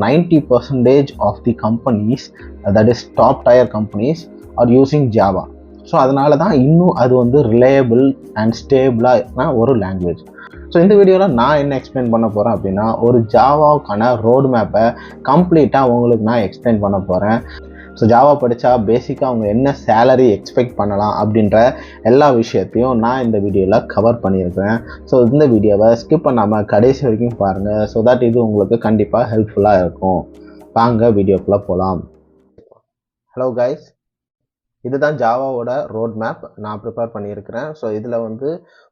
90% of the companies, that is top tier companies, are using Java. So அதனால தான் இன்னும் அது வந்து ரிலையபிள் அண்ட் ஸ்டேபிளான ஒரு லாங்குவேஜ். ஸோ இந்த வீடியோவில் நான் என்ன எக்ஸ்பிளைன் பண்ண போகிறேன் அப்படின்னா, ஒரு ஜாவாவுக்கான ரோடு மேப்பை கம்ப்ளீட்டாக உங்களுக்கு நான் எக்ஸ்பிளைன் பண்ண போகிறேன். ஸோ ஜாவா படித்தா பேசிக்காக அவங்க என்ன சேலரி எக்ஸ்பெக்ட் பண்ணலாம் அப்படின்ற எல்லா விஷயத்தையும் நான் இந்த வீடியோவில் கவர் பண்ணியிருக்கிறேன். ஸோ இந்த வீடியோவை ஸ்கிப் பண்ணாமல் கடைசி வரைக்கும் பாருங்கள். ஸோ தட் இது உங்களுக்கு கண்டிப்பாக ஹெல்ப்ஃபுல்லாக இருக்கும். வாங்க வீடியோக்குள்ளே போகலாம். ஹலோ கைஸ், இதுதான் ஜாவாவோட ரோட் மேப் நான் ப்ரிப்பேர் பண்ணியிருக்கிறேன். ஸோ இதில் வந்து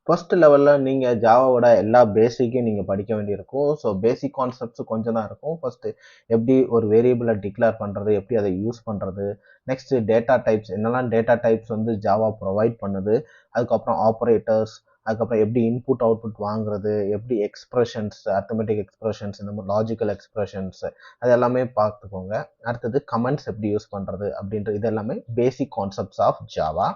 ஃபர்ஸ்ட் லெவலில் நீங்கள் ஜாவாவோட எல்லா பேசிக்கையும் நீங்கள் படிக்க வேண்டியிருக்கும். ஸோ பேசிக் கான்செப்ட்ஸ் கொஞ்சம் தான் இருக்கும். ஃபர்ஸ்ட்டு எப்படி ஒரு வேரியபிளை டிக்ளேர் பண்ணுறது, எப்படி அதை யூஸ் பண்ணுறது, நெக்ஸ்ட்டு டேட்டா டைப்ஸ், என்னெல்லாம் டேட்டா டைப்ஸ் வந்து ஜாவா ப்ரொவைட் பண்ணுது, அதுக்கப்புறம் ஆப்ரேட்டர்ஸ், அதுக்கப்புறம் எப்படி இன்புட் அவுட்புட் வாங்குறது, எப்படி எக்ஸ்ப்ரெஷன்ஸ், அர்த்தமெட்டிக் எக்ஸ்ப்ரெஷன்ஸ், இந்த மாதிரி லாஜிக்கல் எக்ஸ்ப்ரெஷன்ஸ் அது எல்லாமே பார்த்துக்கோங்க. அடுத்தது கமெண்ட்ஸ் எப்படி யூஸ் பண்ணுறது அப்படின்ற இது எல்லாமே basic concepts of Java.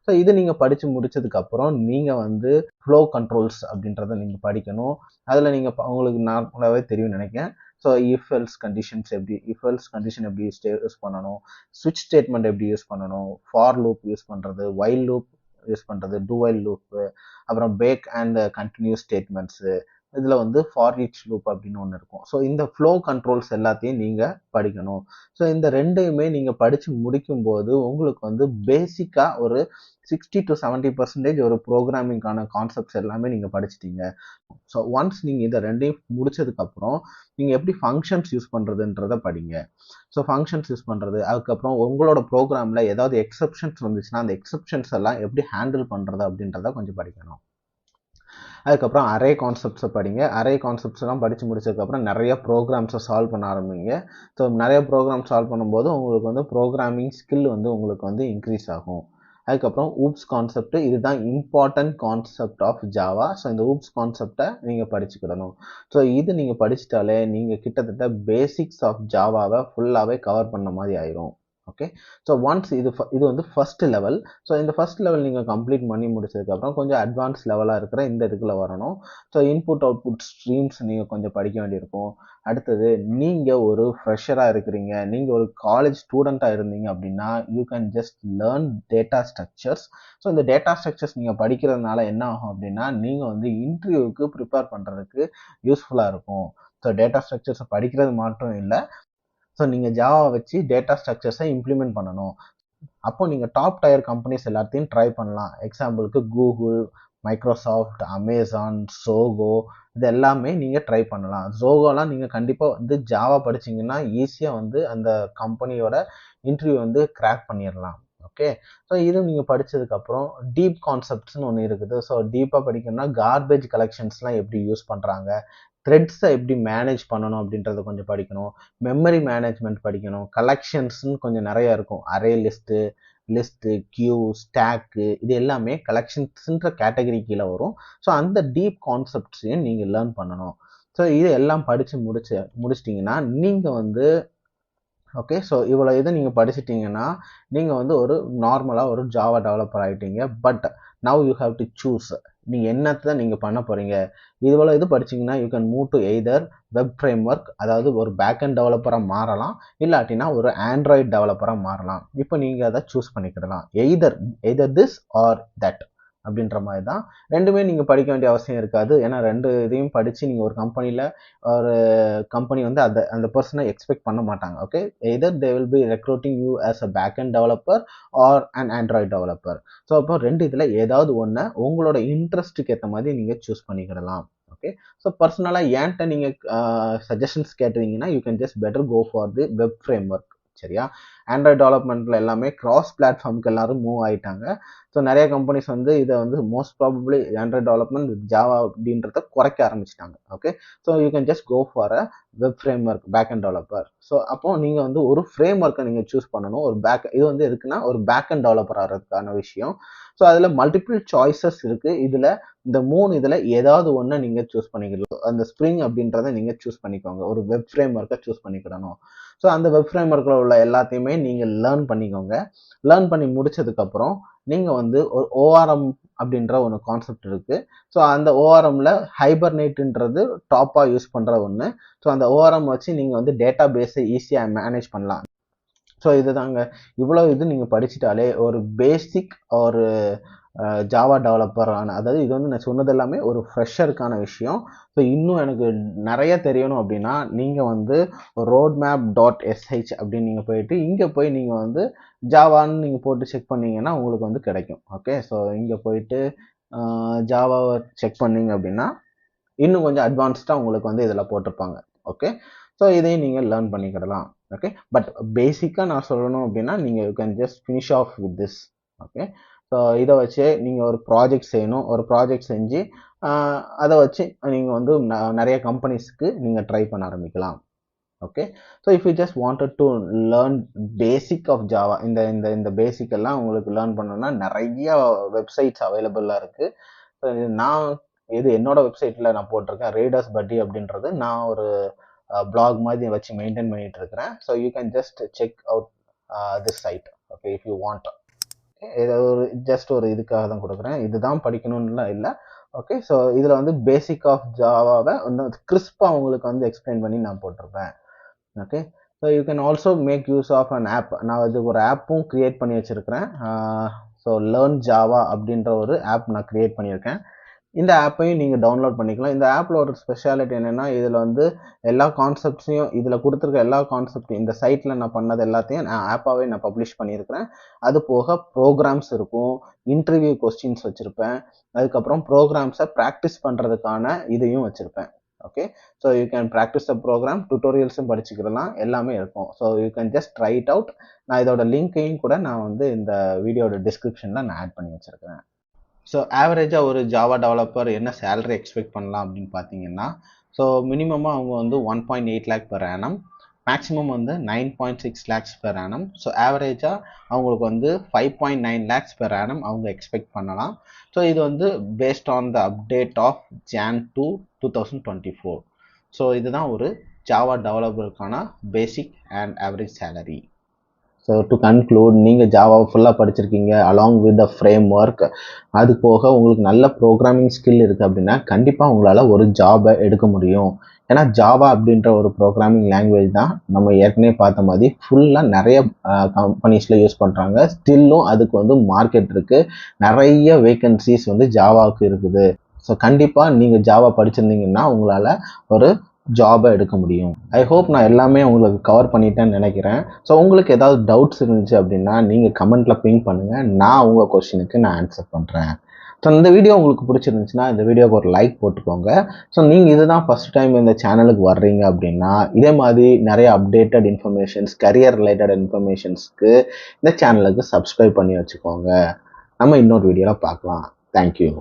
So இது நீங்கள் படித்து முடிச்சதுக்கப்புறம் நீங்கள் வந்து ஃப்ளோ கண்ட்ரோல்ஸ் அப்படின்றத நீங்கள் படிக்கணும். அதில் நீங்கள் உங்களுக்கு நார்மலாகவே தெரியும் நினைக்கிறேன். ஸோ இஃப் எல்ஸ் கண்டிஷன் எப்படி யூஸ் பண்ணணும், ஸ்விட்ச் ஸ்டேட்மெண்ட் எப்படி யூஸ் பண்ணணும், ஃபார் லூப் யூஸ் பண்ணுறது, வைல் லூப் யூஸ் பண்ணுறது, டூ வைல் லூப்பு, அப்புறம் பேக் அண்ட் கண்டினியூஸ் ஸ்டேட்மெண்ட்ஸு, இதில் வந்து ஃபார் ஈச் லூப் அப்படின்னு ஒன்று இருக்கும். ஸோ இந்த ஃப்ளோ கண்ட்ரோல்ஸ் எல்லாத்தையும் நீங்கள் படிக்கணும். ஸோ இந்த ரெண்டையுமே நீங்கள் படித்து முடிக்கும்போது உங்களுக்கு வந்து பேசிக்காக ஒரு 60 to 70% ஒரு ப்ரோக்ராமிங்கான கான்செப்ட்ஸ் எல்லாமே நீங்கள் படிச்சிட்டீங்க. ஸோ ஒன்ஸ் நீங்கள் இதை ரெண்டையும் முடிச்சதுக்கப்புறம் நீங்கள் எப்படி ஃபங்க்ஷன்ஸ் யூஸ் பண்ணுறதுன்றதை படிங்க. ஸோ ஃபங்க்ஷன்ஸ் யூஸ் பண்ணுறது, அதுக்கப்புறம் உங்களோட ப்ரோக்ராமில் ஏதாவது எக்ஸப்ஷன்ஸ் வந்துச்சுன்னா அந்த எக்ஸப்ஷன்ஸ் எல்லாம் எப்படி ஹேண்டில் பண்ணுறது அப்படின்றத கொஞ்சம் படிக்கணும். அதுக்கப்புறம் அரே கான்செப்ட்ஸை படிங்க. அரே கான்செப்ட்ஸ்லாம் படித்து முடிச்சதுக்கப்புறம் நிறைய ப்ரோக்ராம்ஸை சால்வ் பண்ண ஆரம்பிங்க. ஸோ நிறைய ப்ரோக்ராம் சால்வ் பண்ணும்போது உங்களுக்கு வந்து ப்ரோக்ராமிங் ஸ்கில் வந்து உங்களுக்கு வந்து இன்க்ரீஸ் ஆகும். அதுக்கப்புறம் ஊப்ஸ் கான்செப்ட், இதுதான் important concept of Java. So இந்த ஊப்ஸ் கான்செப்டை நீங்கள் படிச்சுக்கிடணும். ஸோ இது நீங்கள் படிச்சிட்டாலே நீங்கள் கிட்டத்தட்ட பேசிக்ஸ் ஆஃப் ஜாவாவை ஃபுல்லாகவே கவர் பண்ண மாதிரி ஆயிரும். ஓகே, ஸோ ஒன்ஸ் இது வந்து ஃபர்ஸ்ட் லெவல். ஸோ இந்த ஃபர்ஸ்ட் லெவல் நீங்கள் கம்ப்ளீட் பண்ணி முடிச்சதுக்கப்புறம் கொஞ்சம் அட்வான்ஸ் லெவலாக இருக்கிற இந்த இதுக்குள்ள வரணும். ஸோ இன்புட் அவுட்புட் ஸ்ட்ரீம்ஸ் நீங்கள் கொஞ்சம் படிக்க வேண்டியிருக்கும். அடுத்தது நீங்கள் ஒரு ஃப்ரெஷராக இருக்கிறீங்க, நீங்கள் ஒரு காலேஜ் ஸ்டூடெண்ட்டாக இருந்தீங்க அப்படின்னா you can just learn data structures. So இந்த டேட்டா ஸ்ட்ரக்சர்ஸ் நீங்கள் படிக்கிறதுனால என்ன ஆகும் அப்படின்னா நீங்கள் வந்து இன்டர்வியூவுக்கு ப்ரிப்பேர் பண்ணுறதுக்கு யூஸ்ஃபுல்லாக இருக்கும். ஸோ டேட்டா ஸ்ட்ரக்சர்ஸை படிக்கிறது மட்டும் இல்லை, ஸோ நீங்கள் ஜாவா வச்சு டேட்டா ஸ்ட்ரக்சர்ஸை இம்ப்ளிமெண்ட் பண்ணணும். அப்போ நீங்கள் டாப் டயர் கம்பெனிஸ் எல்லாத்தையும் ட்ரை பண்ணலாம். எக்ஸாம்பிளுக்கு கூகுள், மைக்ரோசாஃப்ட், அமேசான், ஜோகோ, இது எல்லாமே நீங்கள் ட்ரை பண்ணலாம். ஜோகோலாம் நீங்கள் கண்டிப்பாக வந்து ஜாவா படிச்சிங்கன்னா ஈஸியாக வந்து அந்த கம்பெனியோட இன்டர்வியூ வந்து கிராக் பண்ணிடலாம். ஓகே, ஸோ இது நீங்கள் படித்ததுக்கப்புறம் டீப் கான்செப்ட்ஸ்னு ஒன்று இருக்குது. ஸோ டீப்பாக படிக்கணும்னா கார்பேஜ் கலெக்ஷன்ஸ்லாம் எப்படி யூஸ் பண்ணுறாங்க, த்ரெட்ஸை எப்படி மேனேஜ் பண்ணணும் அப்படின்றத கொஞ்சம் படிக்கணும். மெமரி மேனேஜ்மெண்ட் படிக்கணும். கலெக்ஷன்ஸ்னு கொஞ்சம் நிறைய இருக்கும். அரே லிஸ்ட்டு, கியூ, ஸ்டாக்கு, இது எல்லாமே கலெக்ஷன்ஸ்ன்ற கேட்டகரி கீழே வரும். ஸோ அந்த டீப் கான்செப்ட்ஸையும் நீங்கள் லேர்ன் பண்ணணும். ஸோ இது எல்லாம் படித்து முடிச்சிட்டிங்கன்னா நீங்கள் வந்து ஓகே, ஸோ இவ்வளோ இதை நீங்கள் படிச்சிட்டிங்கன்னா நீங்கள் வந்து ஒரு நார்மலாக ஒரு ஜாவா டெவலப்பர் ஆகிட்டீங்க. But now you have to choose நீங்கள் என்னத்தை நீங்கள் பண்ண போகிறீங்க. இவ்வளோ இது படிச்சிங்கன்னா you can move to either web framework, அதாவது ஒரு பேக்அண்ட் டெவலப்பராக மாறலாம், இல்லாட்டினா ஒரு ஆண்ட்ராய்டு டெவலப்பராக மாறலாம். இப்போ நீங்கள் அதை சூஸ் பண்ணிக்கிடலாம். எய்தர் திஸ் ஆர் தட் அப்படின்ற மாதிரி தான். ரெண்டுமே நீங்கள் படிக்க வேண்டிய அவசியம் இருக்காது. ஏன்னா ரெண்டு இதையும் படித்து நீங்கள் ஒரு கம்பெனி வந்து அந்த பர்சனை எக்ஸ்பெக்ட் பண்ண மாட்டாங்க. Okay, either they will be recruiting you as a back end developer or and Android developer. So அப்போ ரெண்டு இதில் ஏதாவது ஒன்று உங்களோட இன்ட்ரெஸ்ட்டுக்கு ஏற்ற மாதிரி நீங்கள் சூஸ் பண்ணிக்கிடலாம். ஓகே, ஸோ பர்சனலாக ஏன்ட்ட நீங்கள் சஜஷன்ஸ் கேட்டுறீங்கன்னா you can just better go for the web framework. சரியா, ஆண்ட்ராய்டு டெவலப்மெண்ட்டில் எல்லாமே கிராஸ் பிளாட்ஃபார்முக்கு எல்லாரும் மூவ் ஆகிட்டாங்க. ஸோ நிறைய கம்பெனிஸ் வந்து இதை வந்து most probably Android development with Java அப்படின்றத குறைக்க ஆரம்பிச்சிட்டாங்க. Okay, so you can just go for a web framework back end developer. So அப்போ நீங்கள் வந்து ஒரு ஃப்ரேம் ஒர்க்கை நீங்கள் சூஸ் பண்ணணும். இது வந்து எதுக்குன்னா ஒரு பேக் அண்ட் டெவலப்பர் ஆகிறதுக்கான விஷயம். ஸோ அதில் மல்டிபிள் சாய்ஸஸ் இருக்குது. இதில் இந்த 3 இதில் ஏதாவது ஒன்று நீங்கள் சூஸ் பண்ணிக்கலாம். அந்த ஸ்ப்ரிங் அப்படின்றத நீங்கள் சூஸ் பண்ணிக்கோங்க. ஒரு வெப் ஃப்ரேம் ஒர்க்கை சூஸ் பண்ணிக்கிடணும். ஸோ அந்த வெப் ஃப்ரேம் ஒர்க்கில் உள்ள எல்லாத்தையுமே எல்லாமே நீங்கள் லேர்ன் பண்ணிக்கோங்க. லேர்ன் பண்ணி முடிச்சதுக்கப்புறம் நீங்கள் வந்து ஒரு ஓஆர்எம் அப்படின்ற ஒரு கான்செப்ட் இருக்குது. ஸோ அந்த ஓஆர்எம்ல ஹைபர்னேட்டுன்றது டாப்பாக யூஸ் பண்ணுற ஒன்று. ஸோ அந்த ஓஆர்எம் வச்சு நீங்கள் வந்து டேட்டா பேஸை ஈஸியாக மேனேஜ் பண்ணலாம். ஸோ இதுதாங்க, இவ்வளோ இது நீங்கள் படிச்சிட்டாலே ஒரு பேசிக் ஒரு ஜாவா டெவலப்பரான, அதாவது இது வந்து நான் சொன்னது எல்லாமே ஒரு ஃப்ரெஷருக்கான விஷயம். ஸோ இன்னும் எனக்கு நிறைய தெரியணும் அப்படின்னா நீங்கள் வந்து roadmap.sh அப்படின்னு நீங்கள் போயிட்டு இங்கே போய் நீங்கள் வந்து ஜாவான்னு நீங்கள் போட்டு செக் பண்ணிங்கன்னா உங்களுக்கு வந்து கிடைக்கும். ஓகே, ஸோ இங்கே போயிட்டு ஜாவாவை செக் பண்ணிங்க அப்படின்னா இன்னும் கொஞ்சம் அட்வான்ஸ்டாக உங்களுக்கு வந்து இதில் போட்டிருப்பாங்க. ஓகே, ஸோ இதையும் நீங்கள் லேர்ன் பண்ணிக்கிடலாம். ஓகே, பட் பேசிக்காக நான் சொல்லணும் அப்படின்னா நீங்கள் you can just finish off with this. Okay, so இதை வச்சு நீங்கள் ஒரு ப்ராஜெக்ட் செய்யணும். ஒரு ப்ராஜெக்ட் செஞ்சு அதை வச்சு நீங்கள் வந்து நிறைய கம்பெனிஸ்க்கு நீங்கள் ட்ரை பண்ண ஆரம்பிக்கலாம். Okay, so if you just wanted to learn basic of Java, இந்த பேசிக் எல்லாம் உங்களுக்கு லேர்ன் பண்ணணும்னா நிறைய வெப்சைட்ஸ் அவைலபிளாக இருக்குது. நான் என்னோட வெப்சைட்டில் நான் போட்டிருக்கேன், ரீடர்ஸ் பட்டி அப்படின்றது. நான் ஒரு blog மாதிரி வச்சு மெயின்டைன் பண்ணிட்டு இருக்கிறேன். So you can just check out this site. Okay, if you want. இதை ஒரு ஜஸ்ட் ஒரு இதுக்காக தான் கொடுக்குறேன், இதுதான் படிக்கணும்னுலாம் இல்லை. ஓகே, ஸோ இதில் வந்து பேசிக் ஆஃப் ஜாவாவை இன்னும் கிறிஸ்பாக உங்களுக்கு வந்து எக்ஸ்பிளைன் பண்ணி நான் போட்டிருப்பேன். Okay, so you can also make use of an app. நான் இது ஒரு ஆப்பும் க்ரியேட் பண்ணி வச்சுருக்கிறேன். ஸோ லேர்ன் ஜாவா அப்படின்ற ஒரு ஆப் நான் க்ரியேட் பண்ணியிருக்கேன். இந்த ஆப்பையும் நீங்கள் டவுன்லோட் பண்ணிக்கலாம். இந்த ஆப்பில் ஒரு ஸ்பெஷாலிட்டி என்னென்னா, இதில் வந்து எல்லா கான்செப்ட்ஸையும், இதில் கொடுத்துருக்க எல்லா கான்செப்டையும், இந்த சைட்டில் நான் பண்ணது எல்லாத்தையும் நான் ஆப்பாகவே நான் பப்ளிஷ் பண்ணியிருக்கிறேன். அது போக ப்ரோக்ராம்ஸ் இருக்கும், இன்டர்வியூ கொஸ்டின்ஸ் வச்சுருப்பேன், அதுக்கப்புறம் ப்ரோக்ராம்ஸை ப்ராக்டிஸ் பண்ணுறதுக்கான இதையும் வச்சுருப்பேன். Okay, so you can practice the program, டுட்டோரியல்ஸும் படிச்சுக்கலாம், எல்லாமே இருக்கும். So you can just try it out. நான் இதோட லிங்க்கையும் கூட நான் வந்து இந்த வீடியோட டிஸ்கிரிப்ஷனில் நான் ஆட் பண்ணி வச்சுருக்கிறேன். ஸோ ஆவரேஜாக ஒரு ஜாவா டெவலப்பர் என்ன சேலரி எக்ஸ்பெக்ட் பண்ணலாம் அப்படின்னு பார்த்தீங்கன்னா, ஸோ மினிமமாக அவங்க வந்து 1.8 lakh per annum, மேக்ஸிமம் வந்து 9.6 lakhs per annum. ஸோ ஆவரேஜாக அவங்களுக்கு வந்து 5.9 lakhs per annum அவங்க எக்ஸ்பெக்ட் பண்ணலாம். ஸோ இது வந்து based on the update of Jan 2, 2024. So இதுதான் ஒரு ஜாவா டெவலப்பருக்கான basic and average salary. So to conclude, நீங்கள் ஜாவாவை ஃபுல்லாக படிச்சிருக்கீங்க along with the framework, அது போக உங்களுக்கு நல்ல ப்ரோக்ராமிங் ஸ்கில் இருக்குது அப்படின்னா கண்டிப்பாக உங்களால் ஒரு ஜாபை எடுக்க முடியும். ஏன்னா ஜாவா அப்படின்ற ஒரு ப்ரோக்ராமிங் லாங்குவேஜ் தான் நம்ம ஏற்கனவே பார்த்த மாதிரி ஃபுல்லாக நிறைய கம்பெனிஸில் யூஸ் பண்ணுறாங்க. ஸ்டில்லும் அதுக்கு வந்து மார்க்கெட் இருக்குது, நிறைய வேக்கன்சிஸ் வந்து ஜாவாவுக்கு இருக்குது. ஸோ கண்டிப்பாக நீங்கள் ஜாவா படிச்சிருந்தீங்கன்னா உங்களால் ஒரு ஜாபை எடுக்க முடியும். ஐ ஹோப் நான் எல்லாமே உங்களுக்கு கவர் பண்ணிட்டேன்னு நினைக்கிறேன். ஸோ உங்களுக்கு ஏதாவது டவுட்ஸ் இருந்துச்சு அப்படின்னா நீங்கள் கமெண்ட்டில் பிங் பண்ணுங்கள், நான் உங்கள் கொஸ்டினுக்கு நான் ஆன்சர் பண்ணுறேன். ஸோ இந்த வீடியோ உங்களுக்கு பிடிச்சிருந்துச்சுன்னா இந்த வீடியோக்கு ஒரு லைக் போட்டுக்கோங்க. ஸோ நீங்கள் இதுதான் ஃபஸ்ட் டைம் இந்த சேனலுக்கு வர்றீங்க அப்படின்னா இதே மாதிரி நிறைய அப்டேட்டட் இன்ஃபர்மேஷன்ஸ், கரியர் ரிலேட்டட் இன்ஃபர்மேஷன்ஸ்க்கு இந்த சேனலுக்கு சப்ஸ்கிரைப் பண்ணி வச்சுக்கோங்க. நம்ம இன்னொரு வீடியோவில் பார்க்கலாம். தேங்க்யூ.